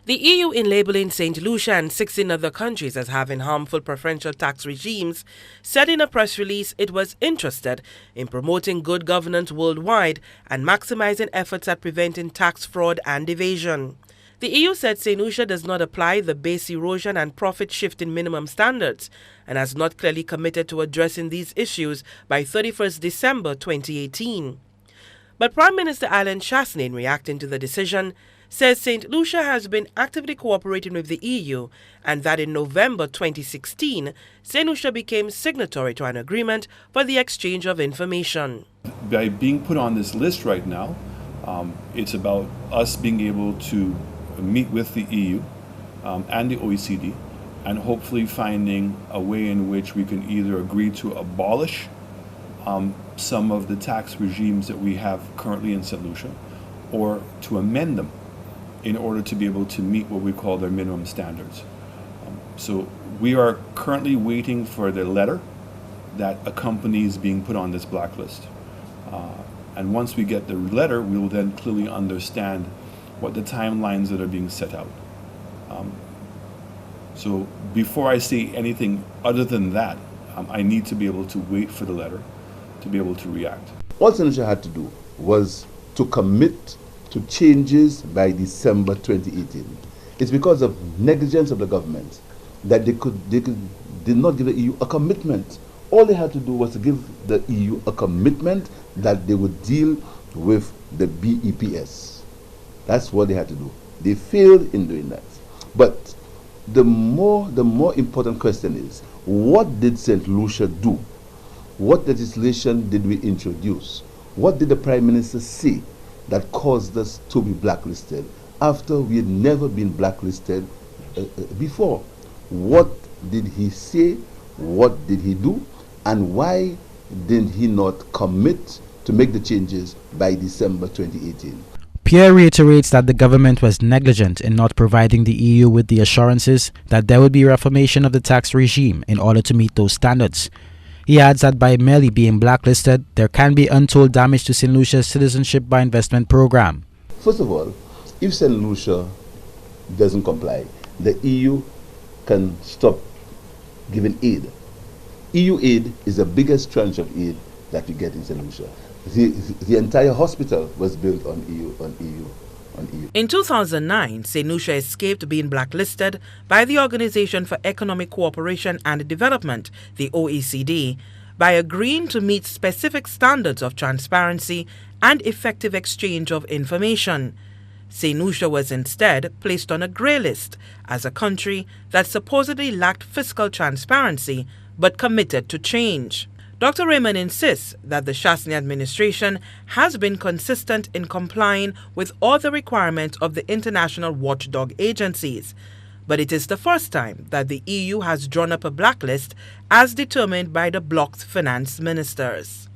The EU, in labeling St. Lucia and 16 other countries as having harmful preferential tax regimes, said in a press release it was interested in promoting good governance worldwide and maximizing efforts at preventing tax fraud and evasion. The EU said St. Lucia does not apply the base erosion and profit shifting minimum standards and has not clearly committed to addressing these issues by 31st December 2018. But Prime Minister Chastanet, reacting to the decision, says St. Lucia has been actively cooperating with the EU and that in November 2016, St. Lucia became signatory to an agreement for the exchange of information. By being put on this list right now, it's about us being able to meet with the EU and the OECD and hopefully finding a way in which we can either agree to abolish some of the tax regimes that we have currently in St. Lucia or to amend them in order to be able to meet what we call their minimum standards. So we are currently waiting for the letter that accompanies being put on this blacklist. And once we get the letter, we will then clearly understand what the timelines that are being set out. So before I say anything other than that, I need to be able to wait for the letter to be able to react. All St. Lucia had to do was to commit to changes by December 2018. It's because of negligence of the government that they did not give the EU a commitment. All they had to do was to give the EU a commitment that they would deal with the BEPS. That's what they had to do. They failed in doing that. But the more important question is, what did St. Lucia do? What legislation did we introduce? What did the Prime Minister say that caused us to be blacklisted after we had never been blacklisted before? What did he say? What did he do? And why did he not commit to make the changes by December 2018? Pierre reiterates that the government was negligent in not providing the EU with the assurances that there would be reformation of the tax regime in order to meet those standards. He adds that by merely being blacklisted, there can be untold damage to St. Lucia's citizenship by investment program. First of all, if St. Lucia doesn't comply, the EU can stop giving aid. EU aid is the biggest tranche of aid that we get in St. Lucia. The entire hospital was built on EU. In 2009, St. Lucia escaped being blacklisted by the Organization for Economic Cooperation and Development, the OECD, by agreeing to meet specific standards of transparency and effective exchange of information. St. Lucia was instead placed on a grey list as a country that supposedly lacked fiscal transparency but committed to change. Dr. Raymond insists that the Chastanet administration has been consistent in complying with all the requirements of the international watchdog agencies, but it is the first time that the EU has drawn up a blacklist as determined by the bloc's finance ministers.